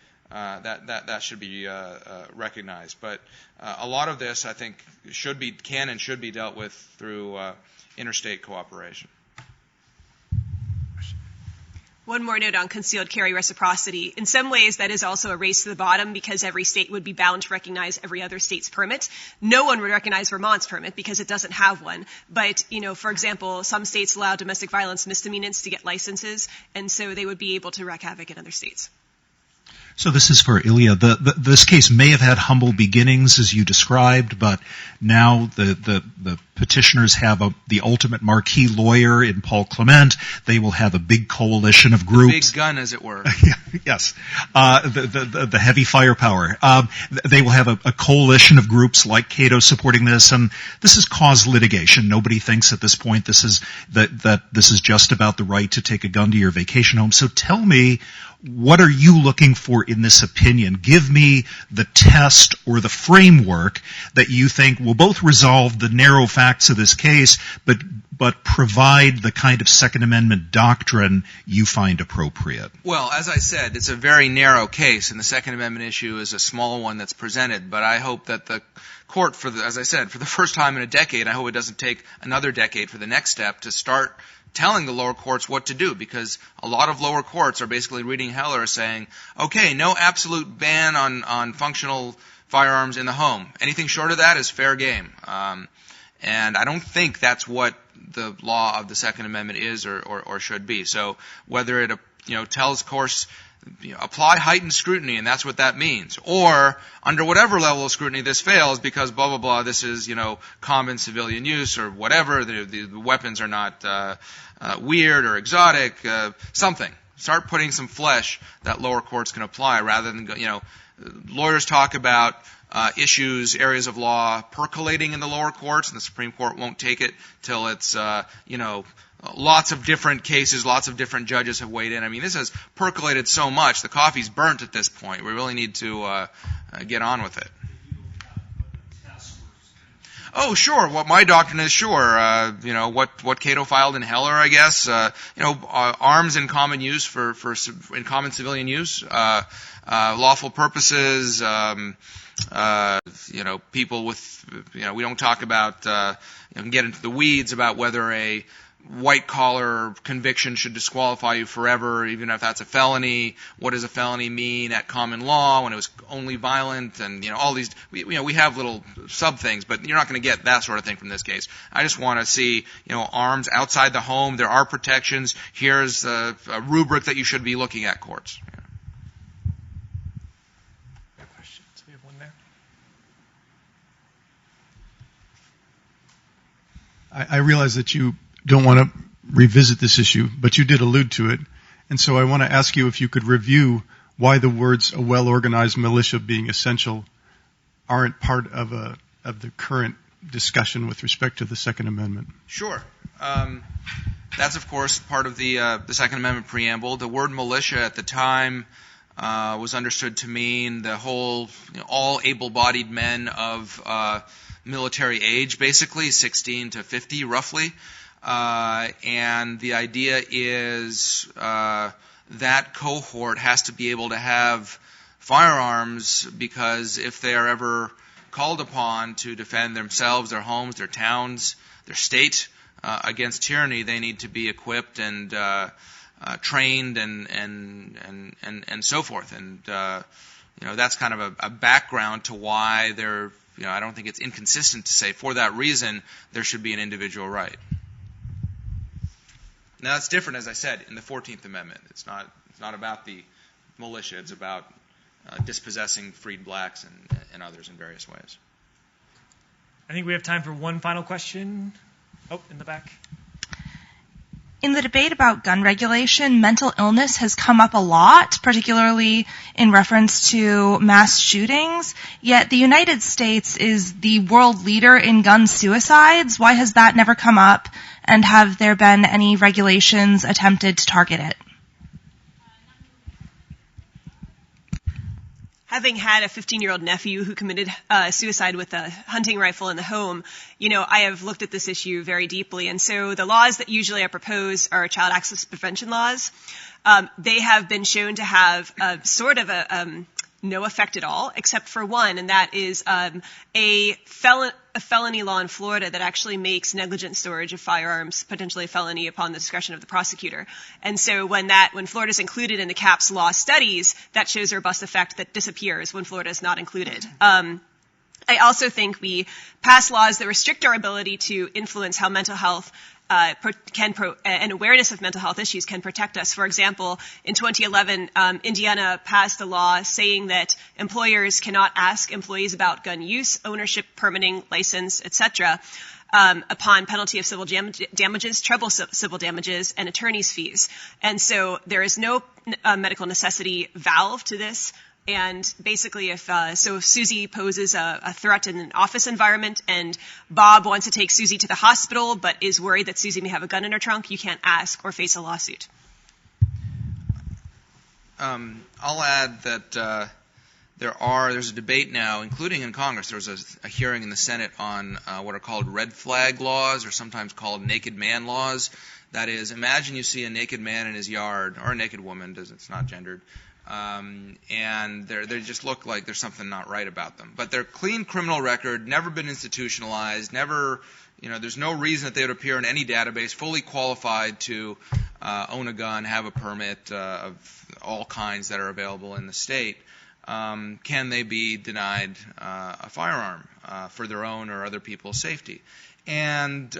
recognized. But a lot of this, I think, can and should be dealt with through interstate cooperation. One more note on concealed carry reciprocity. In some ways, that is also a race to the bottom because every state would be bound to recognize every other state's permit. No one would recognize Vermont's permit because it doesn't have one. But, for example, some states allow domestic violence misdemeanants to get licenses, and so they would be able to wreak havoc in other states. So this is for Ilya. This case may have had humble beginnings, as you described, but now the petitioners have the ultimate marquee lawyer in Paul Clement. They will have a big coalition of groups. The big gun, as it were. Yes. The heavy firepower. They will have a coalition of groups like Cato supporting this, and this has caused litigation. Nobody thinks at this point this is just about the right to take a gun to your vacation home. So tell me, what are you looking for in this opinion? Give me the test or the framework that you think will both resolve the narrow facts of this case, but provide the kind of Second Amendment doctrine you find appropriate. Well, as I said, it's a very narrow case, and the Second Amendment issue is a small one that's presented. But I hope that the court, as I said, for the first time in a decade, I hope it doesn't take another decade for the next step to start telling the lower courts what to do, because a lot of lower courts are basically reading Heller saying, okay, no absolute ban on functional firearms in the home. Anything short of that is fair game. And I don't think that's what the law of the Second Amendment is or should be. So whether it tells courts apply heightened scrutiny, and that's what that means, or under whatever level of scrutiny this fails because blah blah blah, this is common civilian use or whatever, the weapons are not weird or exotic, something. Start putting some flesh that lower courts can apply rather than lawyers talk about issues, areas of law percolating in the lower courts, and the Supreme Court won't take it till it's lots of different cases, lots of different judges have weighed in. I mean, this has percolated so much, the coffee's burnt at this point. We really need to get on with it. Oh, sure. What my doctrine is, sure. What Cato filed in Heller, I guess. Arms in common use in common civilian use, lawful purposes. People with, we don't talk about, get into the weeds about whether a white-collar conviction should disqualify you forever, even if that's a felony. What does a felony mean at common law when it was only violent? And, all these, we have little sub-things, but you're not going to get that sort of thing from this case. I just want to see, arms outside the home. There are protections. Here's a rubric that you should be looking at, courts. Questions? We have one there. I realize that you don't want to revisit this issue, but you did allude to it. And so I want to ask you if you could review why the words "a well-organized militia" being essential aren't part of the current discussion with respect to the Second Amendment. Sure. That's, of course, part of the Second Amendment preamble. The word militia at the time was understood to mean the whole, all able-bodied men of military age, basically, 16 to 50, roughly. And the idea is that cohort has to be able to have firearms because if they are ever called upon to defend themselves, their homes, their towns, their state against tyranny, they need to be equipped and trained and so forth. And that's kind of a background to why they're. I don't think it's inconsistent to say for that reason there should be an individual right. Now, that's different, as I said, in the 14th Amendment. It's not about the militia. It's about dispossessing freed blacks and others in various ways. I think we have time for one final question. Oh, in the back. In the debate about gun regulation, mental illness has come up a lot, particularly in reference to mass shootings. Yet the United States is the world leader in gun suicides. Why has that never come up? And have there been any regulations attempted to target it? Having had a 15-year-old nephew who committed suicide with a hunting rifle in the home, I have looked at this issue very deeply. And so the laws that usually are proposed are child access prevention laws. They have been shown to have sort of a no effect at all, except for one, and that is a felony law in Florida that actually makes negligent storage of firearms potentially a felony upon the discretion of the prosecutor. And so when Florida is included in the CAPS law studies, that shows a robust effect that disappears when Florida is not included. I also think we pass laws that restrict our ability to influence how mental health and awareness of mental health issues can protect us. For example, in 2011, Indiana passed a law saying that employers cannot ask employees about gun use, ownership, permitting, license, etc., upon penalty of civil damages, treble civil damages, and attorney's fees. And so there is no medical necessity valve to this. And basically, if Susie poses a threat in an office environment and Bob wants to take Susie to the hospital but is worried that Susie may have a gun in her trunk, you can't ask or face a lawsuit. I'll add that there's a debate now, including in Congress. There was a hearing in the Senate on what are called red flag laws, or sometimes called naked man laws. That is, imagine you see a naked man in his yard, or a naked woman, it's not gendered, and they just look like there's something not right about them. But they're clean criminal record, never been institutionalized, there's no reason that they would appear in any database, fully qualified to own a gun, have a permit of all kinds that are available in the state. Can they be denied a firearm for their own or other people's safety? And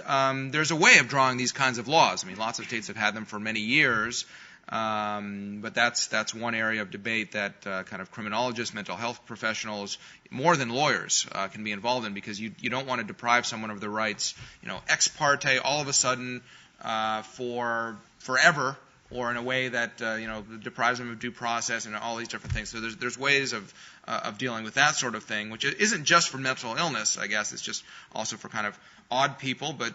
there's a way of drawing these kinds of laws. I mean, lots of states have had them for many years. But that's one area of debate that kind of criminologists, mental health professionals, more than lawyers, can be involved in, because you don't want to deprive someone of their rights, ex parte, all of a sudden, for forever, or in a way that deprives them of due process and all these different things. So there's ways of dealing with that sort of thing, which isn't just for mental illness, I guess. It's just also for kind of odd people, but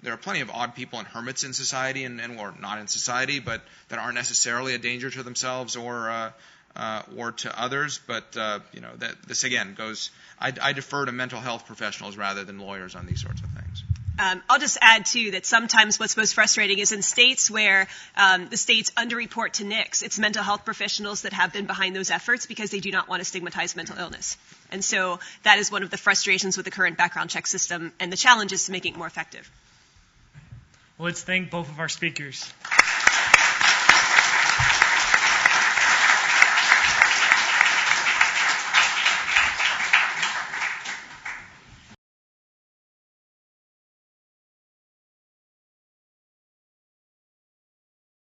there are plenty of odd people and hermits in society or not in society, but that aren't necessarily a danger to themselves or to others. But that this again goes. I defer to mental health professionals rather than lawyers on these sorts of things. I'll just add, too, that sometimes what's most frustrating is in states where the states underreport to NICS, it's mental health professionals that have been behind those efforts because they do not want to stigmatize mental illness. And so that is one of the frustrations with the current background check system, and the challenge is to make it more effective. Well, let's thank both of our speakers.